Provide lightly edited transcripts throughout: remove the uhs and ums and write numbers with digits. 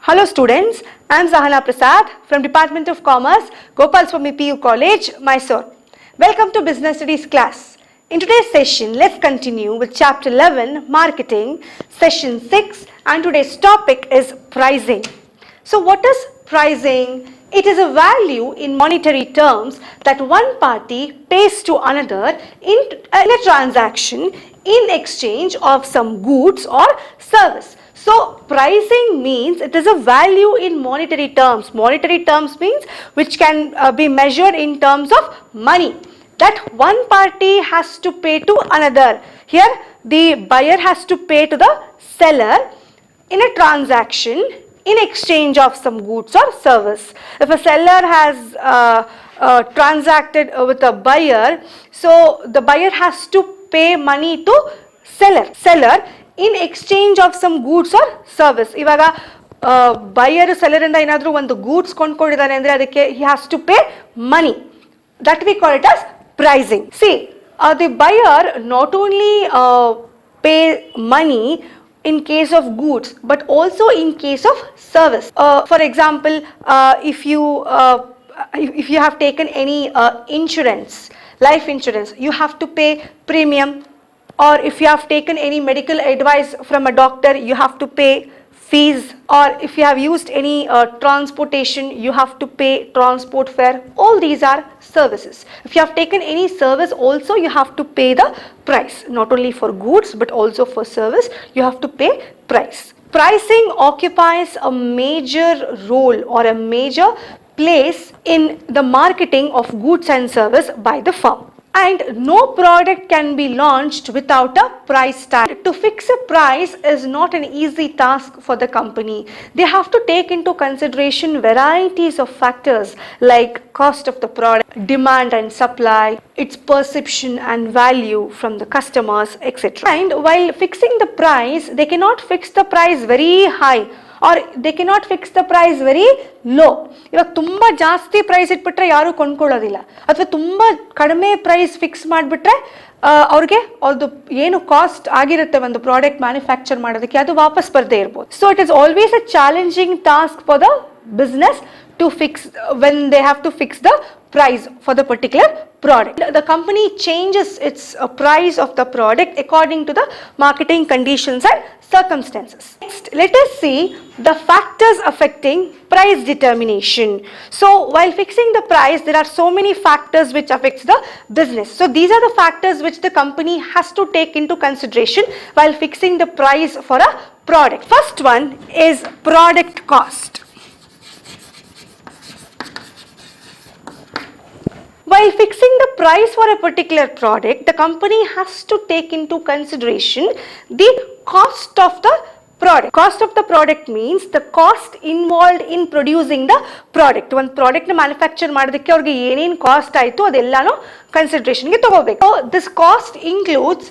Hello students, I am Sahana Prasad from Department of Commerce, Gopalswamy PU College, Mysore. Welcome to Business Studies class. In today's session, let's continue with Chapter 11, Marketing, Session 6, and today's topic is pricing. So what is pricing? It is a value in monetary terms that one party pays to another in a transaction in exchange of some goods or service. So pricing means it is a value in monetary terms. Monetary terms means which can be measured in terms of money that one party has to pay to another. Here the buyer has to pay to the seller in a transaction in exchange of some goods or service. If a seller has transacted with a buyer, so the buyer has to pay money to seller in exchange of some goods or service. ಇವಾಗ buyer seller ಇಂದ ಏನಾದರೂ ಒಂದು goods ಕೊಂಡ್ಕೊಂಡಿದ್ದಾನೆ ಅಂದ್ರೆ ಅದಕ್ಕೆ he has to pay money. That we call it as pricing. See, the buyer not only pay money in case of goods but also in case of service. For example, if you have taken any insurance, life insurance, you have to pay premium. Or if you have taken any medical advice from a doctor, you have to pay fees. Or if you have used any transportation, you have to pay transport fare. All these are services. If you have taken any service also, you have to pay the price. Not only for goods but also for service, you have to pay price. Pricing occupies a major role or a major place in the marketing of goods and service by the firm. And no product can be launched without a price tag. To fix a price is not an easy task for the company. They have to take into consideration varieties of factors like cost of the product, demand and supply, its perception and value from the customers, etc. And while fixing the price, they cannot fix the price very high or they cannot fix the price very low. ಇವಾಗ ತುಂಬ ಜಾಸ್ತಿ price ಇಟ್ಬಿಟ್ರೆ ಯಾರು ಕೊಂಡ್ಕೊಳ್ಳೋದಿಲ್ಲ, ಅಥವಾ ತುಂಬ ಕಡಿಮೆ price fix ಮಾಡಿಬಿಟ್ರೆ ಅವ್ರಿಗೆ ಅದು ಏನು ಕಾಸ್ಟ್ ಆಗಿರುತ್ತೆ ಒಂದು ಪ್ರಾಡಕ್ಟ್ ಮ್ಯಾನುಫ್ಯಾಕ್ಚರ್ ಮಾಡೋದಕ್ಕೆ ಅದು ವಾಪಸ್ ಬರದೇ ಇರ್ಬೋದು. So it is always a challenging task for the business to fix when they have to fix the price for the particular product. The company changes its price of the product according to the marketing conditions and circumstances. Next, let us see the factors affecting price determination. So while fixing the price, there are so many factors which affects the business. So these are the factors which the company has to take into consideration while fixing the price for a product. First one is product cost. While fixing the price for a particular product, the company has to take into consideration the cost of the product. Cost of the product means the cost involved in producing the product. One product na manufacture ಮಾಡೋದಕ್ಕೆ ಅವ್ರಿಗೆ ಏನೇನು cost ಆಯಿತು ಅದೆಲ್ಲಾನು ಕನ್ಸಿಡರೇಷನ್ಗೆ ತಗೋಬೇಕು. So this cost includes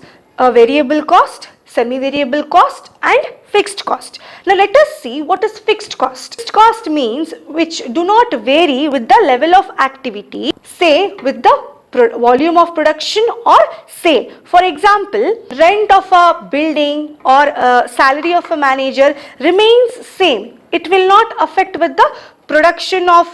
a variable cost, semi-variable cost and fixed cost. Now let us see what is fixed cost. Fixed cost means which do not vary with the level of activity, say with the volume of production or sale. For example, rent of a building or salary of a manager remains same. It will not affect with the production of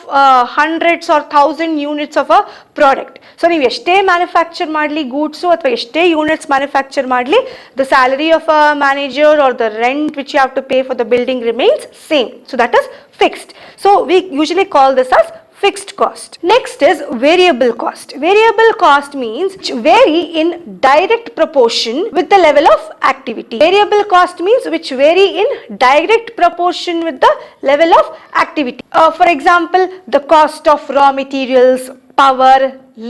hundreds or 1000 units of a product. So ನೀವು ಎಷ್ಟೇ manufacture ಮಾಡಲಿ goods ಅಥವಾ ಎಷ್ಟೇ units manufacture ಮಾಡಲಿ, the salary of a manager or the rent which you have to pay for the building remains same. So that is fixed. So we usually call this as fixed cost. Next is variable cost. Variable cost means which vary in direct proportion with the level of activity. Variable cost means which vary in direct proportion with the level of activity. For example, the cost of raw materials, power,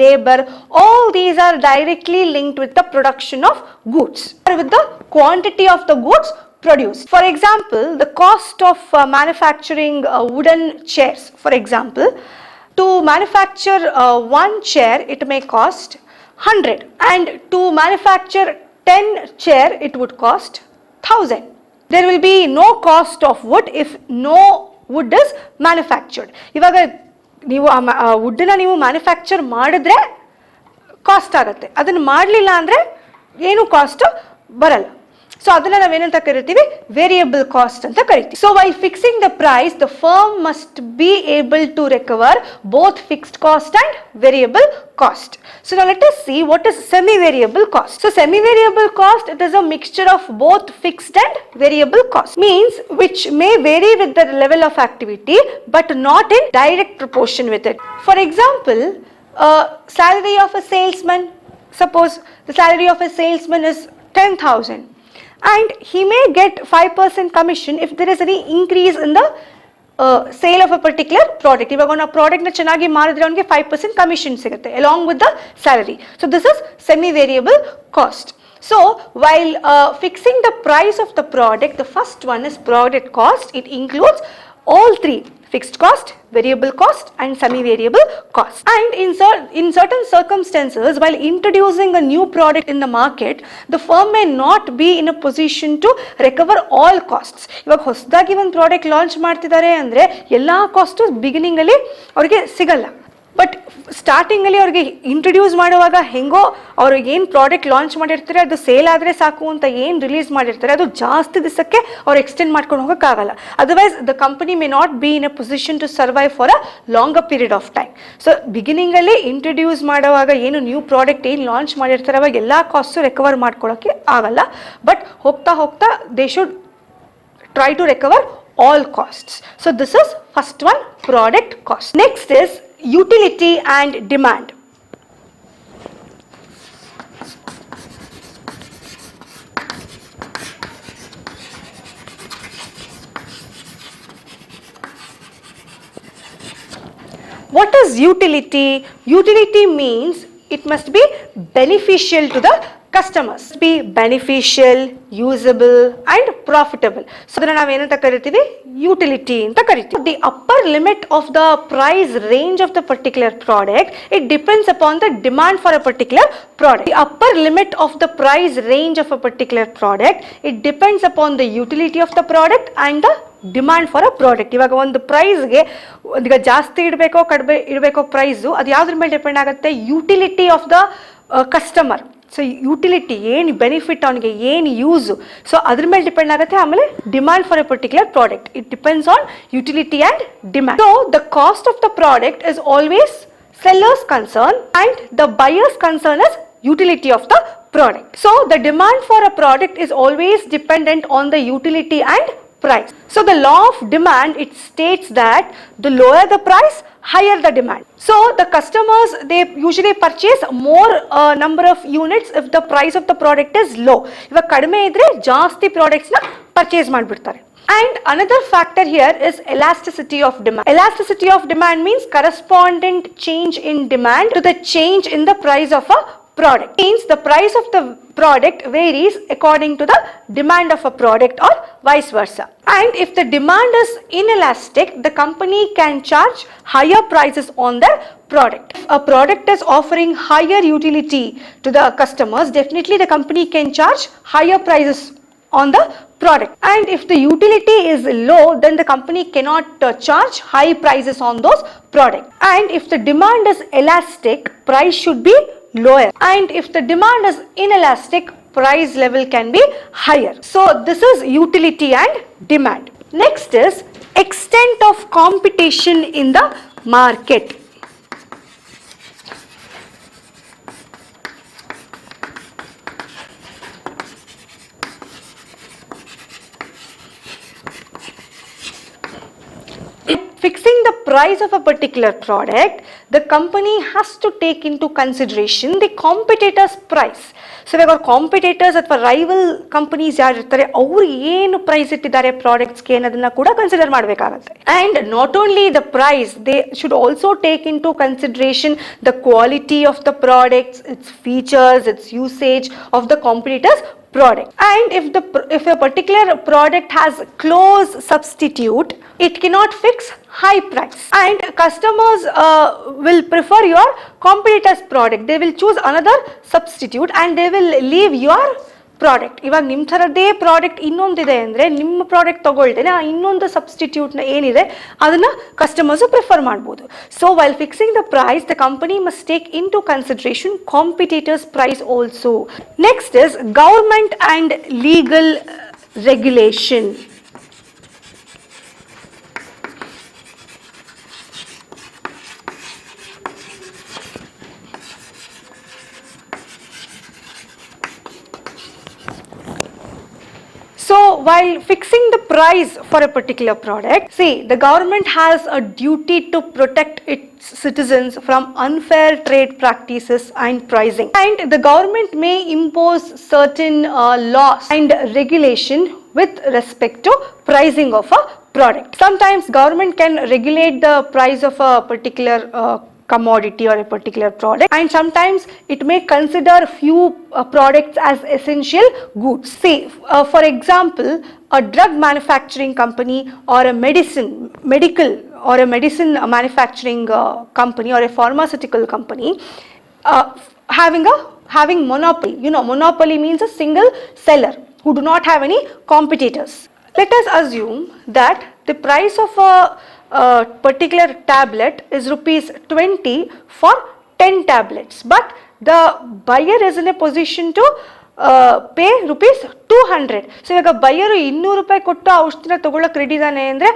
labor, all these are directly linked with the production of goods or with the quantity of the goods produced. For example, the cost of manufacturing wooden chairs, for example, to manufacture one chair it may cost 100 and to manufacture 10 chair it would cost 1000. There will be no cost of wood if no wood is manufactured. ಇವಾಗ ನೀವು ವುಡ್ಡನ್ನ ನೀವು manufacture ಮಾಡಿದ್ರೆ cost ಆಗುತ್ತೆ, ಅದನ್ನು ಮಾಡಲಿಲ್ಲ ಅಂದರೆ ಏನು cost ಬರಲ್ಲ. ಸೊ ಅದನ್ನ ನಾವೇನಂತ ಕರಿತೀವಿ, ವೇರಿಯಬಲ್ ಕಾಸ್ಟ್ ಅಂತ ಕರಿತೀವಿ. So while fixing the price the firm must be able to recover both fixed cost and variable cost. So now let us see what is semi-variable cost. So semi-variable cost, it is a mixture of both fixed and variable cost, means which may vary with the level of activity but not in direct proportion with it. For example, salary of a salesman, suppose the salary of a salesman is 10,000 and he may get 5% commission if there is any increase in the sale of a particular product. ಇವಾಗ ನಾವು ಪ್ರಾಡಕ್ಟ್ನ ಚೆನ್ನಾಗಿ ಮಾರಿದ್ರೆ ಅವನಿಗೆ 5% commission ಸಿಗುತ್ತೆ along with the salary. So this is semi variable cost. So while fixing the price of the product, the first one is product cost. It includes all three: fixed cost, variable cost and semi-variable cost. And in certain circumstances, while introducing a new product in the market, the firm may not be in a position to recover all costs. ಇವಾಗ ಹೊಸದಾಗಿ ಒಂದು product launch ಮಾಡ್ತಿದ್ದಾರೆ ಅಂದರೆ ಎಲ್ಲ cost beginning ಅಲ್ಲಿ ಅವ್ರಿಗೆ ಸಿಗಲ್ಲ. But starting ಅಲ್ಲಿ ಅವ್ರಿಗೆ ಇಂಟ್ರೊಡ್ಯೂಸ್ ಮಾಡುವಾಗ ಹೆಂಗೋ ಅವ್ರಿಗೆ ಏನು ಪ್ರಾಡಕ್ಟ್ ಲಾಂಚ್ ಮಾಡಿರ್ತಾರೆ ಅದು ಸೇಲ್ ಆದರೆ ಸಾಕು ಅಂತ ಏನು ರಿಲೀಸ್ ಮಾಡಿರ್ತಾರೆ ಅದು ಜಾಸ್ತಿ ದಿವಸಕ್ಕೆ ಅವ್ರು ಎಕ್ಸ್ಟೆಂಡ್ ಮಾಡ್ಕೊಂಡು ಹೋಗೋಕ್ಕಾಗಲ್ಲ. Otherwise the company may not be in a position to survive for a longer period of time. So ಬಿಗಿನಿಂಗಲ್ಲಿ ಇಂಟ್ರೊಡ್ಯೂಸ್ ಮಾಡುವಾಗ ಏನು ನ್ಯೂ ಪ್ರಾಡಕ್ಟ್ ಏನು ಲಾಂಚ್ ಮಾಡಿರ್ತಾರೆ ಅವಾಗ ಎಲ್ಲ ಕಾಸ್ಟು ರಿಕವರ್ ಮಾಡ್ಕೊಳ್ಳೋಕ್ಕೆ ಆಗಲ್ಲ. ಬಟ್ ಹೋಗ್ತಾ ಹೋಗ್ತಾ they should try to recover all costs. So this is first one, product cost. Next is utility and demand. What is utility? Utility means it must be beneficial to the customers, be beneficial, usable and profitable. So ಅದನ್ನ ನಾವು ಏನಂತ ಕರಿತೀವಿ, utility ಅಂತ ಕರಿತೀವಿ. The upper limit of the price range of the particular product, it depends upon the demand for a particular product. The upper limit of the price range of a particular product, it depends upon the utility of the product and the demand for a product. ಇವಾಗ ಒಂದು ಪ್ರೈಸ್ಗೆ ಈಗ ಜಾಸ್ತಿ ಇಡಬೇಕೋ ಕಡಿಮೆ ಇಡಬೇಕೋ price ಅದು ಯಾವುದ್ರ ಮೇಲೆ depend ಆಗುತ್ತೆ, utility of the customer. So utility ಏನು ಬೆನಿಫಿಟ್ ಅವನಿಗೆ ಏನು ಯೂಸು, ಸೊ ಅದ್ರ ಮೇಲೆ ಡಿಪೆಂಡ್ ಆಗುತ್ತೆ. ಆಮೇಲೆ demand for A particular product, it depends on utility and demand. So the cost of the product is always seller's concern and the buyer's concern is utility of the product. So the demand for a product is always dependent on the utility and price. So the law of demand, it states that the lower the price, higher the demand. So the customers, they usually purchase more number of units if the price of the product is low. Iva kadime idre jaasti products na purchase madbirtare. And another factor here is elasticity of demand. Elasticity of demand means correspondent change in demand to the change in the price of a product. Means the price of the product varies according to the demand of a product or vice versa. And if the demand is inelastic, the company can charge higher prices on their product. If a product is offering higher utility to the customers, definitely the company can charge higher prices on the product. And if the utility is low, then the company cannot charge high prices on those products. And if the demand is elastic, price should be lower. And if the demand is inelastic, price level can be higher. So this is utility and demand. Next is extent of competition in the market. Fixing the price of a particular product, the company has to take into consideration the competitor's price. So ಇವಾಗ competitors ಅಥವಾ rival companies ಯಾರು ಇರ್ತಾರೆ ಅವರು ಏನು price ಇಟ್ಟಿದ್ದಾರೆ ಪ್ರಾಡಕ್ಟ್ಸ್ಗೆ ಅನ್ನೋದನ್ನ ಕೂಡ consider ಮಾಡಬೇಕಾಗತ್ತೆ. And not only the price, they should also take into consideration the quality of the products, its features, its usage of the competitors product. And if a particular product has close substitute, it cannot fix high price. And customers will prefer your competitor's product. They will choose another substitute and they will leave your product. ಇವಾಗ ನಿಮ್ಮ ಥರದ್ದೇ product ಇನ್ನೊಂದಿದೆ ಅಂದರೆ ನಿಮ್ಮ product ತಗೊಳ್ತೇನೆ ಆ ಇನ್ನೊಂದು ಸಬ್ಸ್ಟಿಟ್ಯೂಟ್ನ ಏನಿದೆ ಅದನ್ನು ಕಸ್ಟಮರ್ಸು ಪ್ರಿಫರ್ ಮಾಡ್ಬೋದು. So while fixing the price the company must take into consideration competitors price also. Next is government and legal regulation. So while fixing the price for a particular product, see, the government has a duty to protect its citizens from unfair trade practices and pricing. And the government may impose certain laws and regulation with respect to pricing of a product. Sometimes government can regulate the price of a particular commodity or a particular product, and sometimes it may consider few products as essential goods. Say for example, a drug manufacturing company or a medical or a medicine manufacturing company or a pharmaceutical company having monopoly. You know, monopoly means a single seller who do not have any competitors. Let us assume that the price of a particular tablet is rupees 20 for 10 tablets, but the buyer is in a position to pay rupees 200. So ಇವಾಗ buyer 200 ರೂಪಾಯಿ ಕೊಟ್ಟು ಔಷಧಿನ ತಗೊಳ್ಳೋಕೆ ready ಇದ್ದಾನೆ ಅಂದರೆ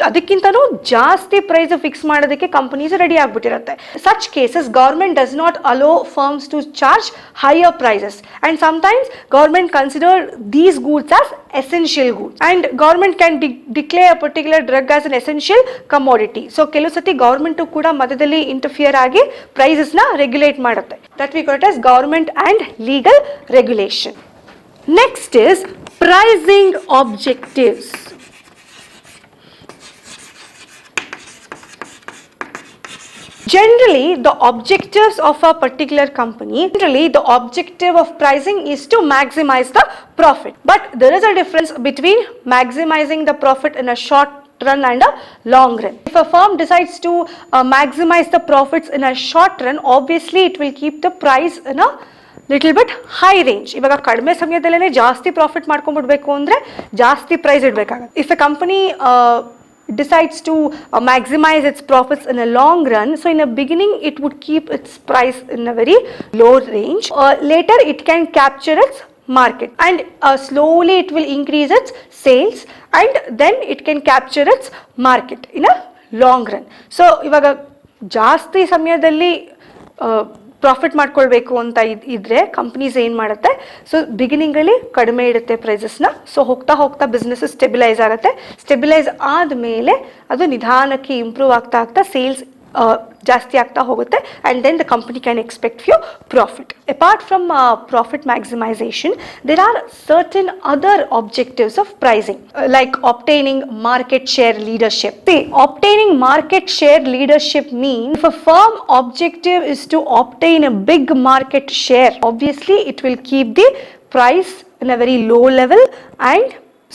ಅದಕ್ಕಿಂತನೂ ಜಾಸ್ತಿ price fix ಮಾಡೋದಕ್ಕೆ companies ready ಆಗಿಬಿಟ್ಟಿರುತ್ತೆ. Such cases government does not allow firms to charge higher prices, and sometimes government consider these goods as essential goods, and government can declare a particular drug as an essential commodity. So ಕೆಲವು ಸತಿ government ಕೂಡ ಮಧ್ಯದಲ್ಲಿ interfere ಆಗಿ ಪ್ರೈಸಸ್ನ regulate ಮಾಡುತ್ತೆ. That we call it as government and legal regulation. Next is pricing objectives. Generally, the objectives of a particular company, the objective of pricing is to maximize the profit. But there is a difference between maximizing the profit in a short run and a long run. If a firm decides to maximize the profits in a short run, obviously it will keep the price in a little bit high range. ಇವಾಗ ಕಡಿಮೆ ಸಮಯದಲ್ಲೇ ಜಾಸ್ತಿ profit ಮಾಡ್ಕೊಂಡ್ಬಿಡ್ಬೇಕು ಅಂದರೆ ಜಾಸ್ತಿ price ಇಡಬೇಕಾಗುತ್ತೆ. If a company decides to maximize its profits in a long run, so in a beginning it would keep its price in a very low range, later it can capture its market, and slowly it will increase its sales, and then it can capture its market in a long run. So ಇವಾಗ ಜಾಸ್ತಿ ಸಮಯದಲ್ಲಿ profit ಮಾಡ್ಕೊಳ್ಬೇಕು ಅಂತ ಇದ್ರೆ companies ಏನು ಮಾಡುತ್ತೆ, so ಬಿಗಿನಿಂಗಲ್ಲಿ ಕಡಿಮೆ ಇಡುತ್ತೆ ಪ್ರೈಸಸ್ನ. ಸೊ ಹೋಗ್ತಾ ಹೋಗ್ತಾ ಬಿಸ್ನೆಸ್ ಸ್ಟೆಬಿಲೈಸ್ ಆಗುತ್ತೆ. ಸ್ಟೆಬಿಲೈಸ್ ಆದಮೇಲೆ ಅದು ನಿಧಾನಕ್ಕೆ ಇಂಪ್ರೂವ್ ಆಗ್ತಾ ಆಗ್ತಾ ಸೇಲ್ಸ್ ಜಾಸ್ತಿ ಆಗ್ತಾ ಹೋಗುತ್ತೆ, and then the company can expect few profit. Apart from profit maximisation, there are certain other objectives of pricing, like obtaining market share leadership. See, obtaining market share leadership means if a firm objective is to obtain a big market share, obviously it will keep the price in a very low level, and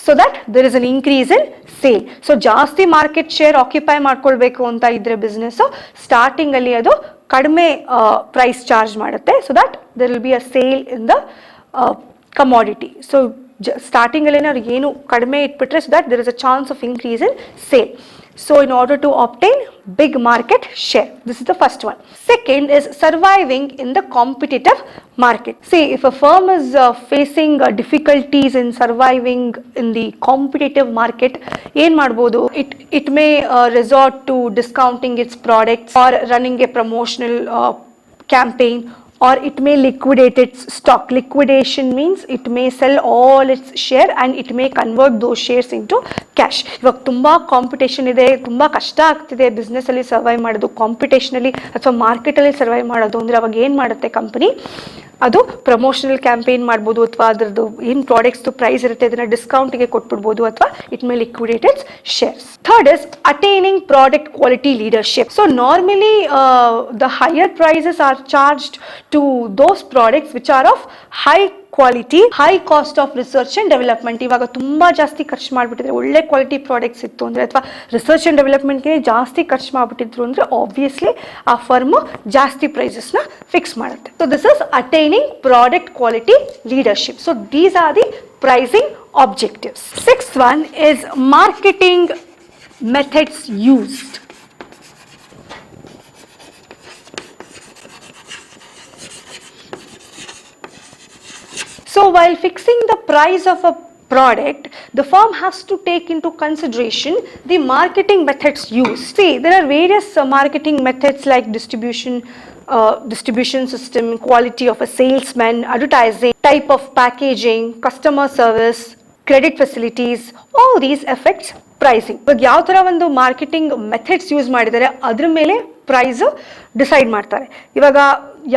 so that there is an increase in sale. So ಜಾಸ್ತಿ market share occupy ಮಾಡ್ಕೊಳ್ಬೇಕು ಅಂತ ಇದ್ರೆ business ಸ್ಟಾರ್ಟಿಂಗಲ್ಲಿ ಅದು ಕಡಿಮೆ price charge ಮಾಡುತ್ತೆ, so that there will be a sale in the commodity. So ಸ್ಟಾರ್ಟಿಂಗಲ್ಲೇ ಅವ್ರಿಗೆ ಏನು ಕಡಿಮೆ ಇಟ್ಬಿಟ್ರೆ so that there is a chance of increase in sale. So in order to obtain big market share, this is the first one. Second is surviving in the competitive market. See, if a firm is facing difficulties in surviving in the competitive market, ಏನು ಮಾಡ್ಬೋದು, it may resort to discounting its products or running a promotional campaign, or it may liquidate its stock. Liquidation means it may sell all its share and it may convert those shares into cash. ಇವಾಗ ತುಂಬ competition ಇದೆ, ತುಂಬ ಕಷ್ಟ ಆಗ್ತಿದೆ ಬಿಸ್ನೆಸ್ಸಲ್ಲಿ survive ಮಾಡೋದು, ಕಾಂಪಿಟೇಷನಲ್ಲಿ ಅಥವಾ ಮಾರ್ಕೆಟಲ್ಲಿ survive ಮಾಡೋದು ಅಂದರೆ ಅವಾಗ ಏನು ಮಾಡುತ್ತೆ ಕಂಪನಿ, ಅದು ಪ್ರಮೋಷನಲ್ ಕ್ಯಾಂಪೇನ್ ಮಾಡ್ಬೋದು, ಅಥವಾ ಅದರದ್ದು ಏನು ಪ್ರಾಡಕ್ಟ್ಸ್ದು ಪ್ರೈಸ್ ಇರುತ್ತೆ ಅದನ್ನು ಡಿಸ್ಕೌಂಟಿಗೆ ಕೊಟ್ಬಿಡ್ಬೋದು, ಅಥವಾ it may liquidate its shares. Third is attaining product quality leadership. So normally the higher prices are charged to those products which are of high quality, high cost of research and development. ಇವಾಗ ತುಂಬಾ ಜಾಸ್ತಿ ಖರ್ಚು ಮಾಡಿಬಿಟ್ಟಿದ್ರೆ, ಒಳ್ಳೆ quality products ಇತ್ತು ಅಂದರೆ ಅಥವಾ research and ಡೆವಲಪ್ಮೆಂಟ್ಗೆ ಜಾಸ್ತಿ ಖರ್ಚು ಮಾಡಿಬಿಟ್ಟಿದ್ರು ಅಂದರೆ ಆಬ್ವಿಯಸ್ಲಿ ಆ ಫರ್ಮು ಜಾಸ್ತಿ ಪ್ರೈಸಸ್ನ ಫಿಕ್ಸ್ ಮಾಡುತ್ತೆ. So this is attaining product quality leadership. So these are the pricing objectives. Sixth one is marketing methods used. So while fixing the price of a product, the firm has to take into consideration the marketing methods used. See, there are various marketing methods like distribution system, quality of a salesman, advertising, type of packaging, customer service, credit facilities. All these affects pricing. ಇವಾಗ ಯಾವ ಥರ ಒಂದು marketing methods use ಮಾಡಿದ್ದಾರೆ ಅದ್ರ ಮೇಲೆ price decide ಮಾಡ್ತಾರೆ. ಇವಾಗ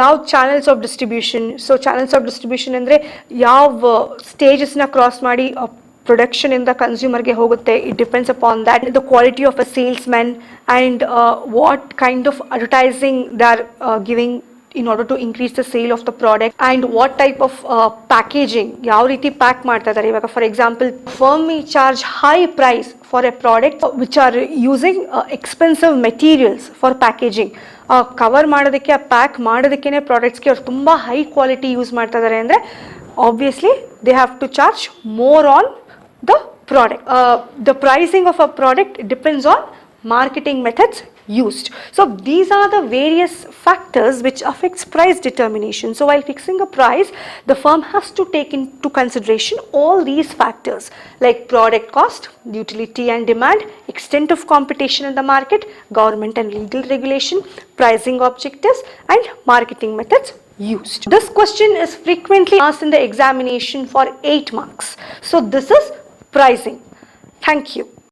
ಯಾವ channels of distribution, so channels of distribution ಅಂದರೆ ಯಾವ ಸ್ಟೇಜಸ್ನ ಕ್ರಾಸ್ ಮಾಡಿ ಪ್ರೊಡಕ್ಷನ್ ಇಂದ ಕನ್ಸ್ಯೂಮರ್ಗೆ ಹೋಗುತ್ತೆ. It depends upon that the quality of a sales man and what kind of advertising they are giving in order to increase the sale of the product, and what type of packaging, ಯಾವ ರೀತಿ pack ಮಾಡ್ತಾ ಇದ್ದಾರೆ. ಇವಾಗ for example firm may charge high price for a product which are using expensive materials for packaging. Cover ಮಾಡೋದಕ್ಕೆ, pack ಮಾಡೋದಕ್ಕೇನೆ ಪ್ರಾಡಕ್ಟ್ಸ್ಗೆ ಅವ್ರು ತುಂಬ ಹೈ ಕ್ವಾಲಿಟಿ ಯೂಸ್ ಮಾಡ್ತಾ ಇದ್ದಾರೆ ಅಂದರೆ obviously they have to charge more on the product. The pricing of a product depends on marketing methods used. So these are the various factors which affects price determination. So while fixing a price, the firm has to take into consideration all these factors like product cost, utility and demand, extent of competition in the market, government and legal regulation, pricing objectives and marketing methods used. This question is frequently asked in the examination for 8 marks. So this is pricing. Thank you.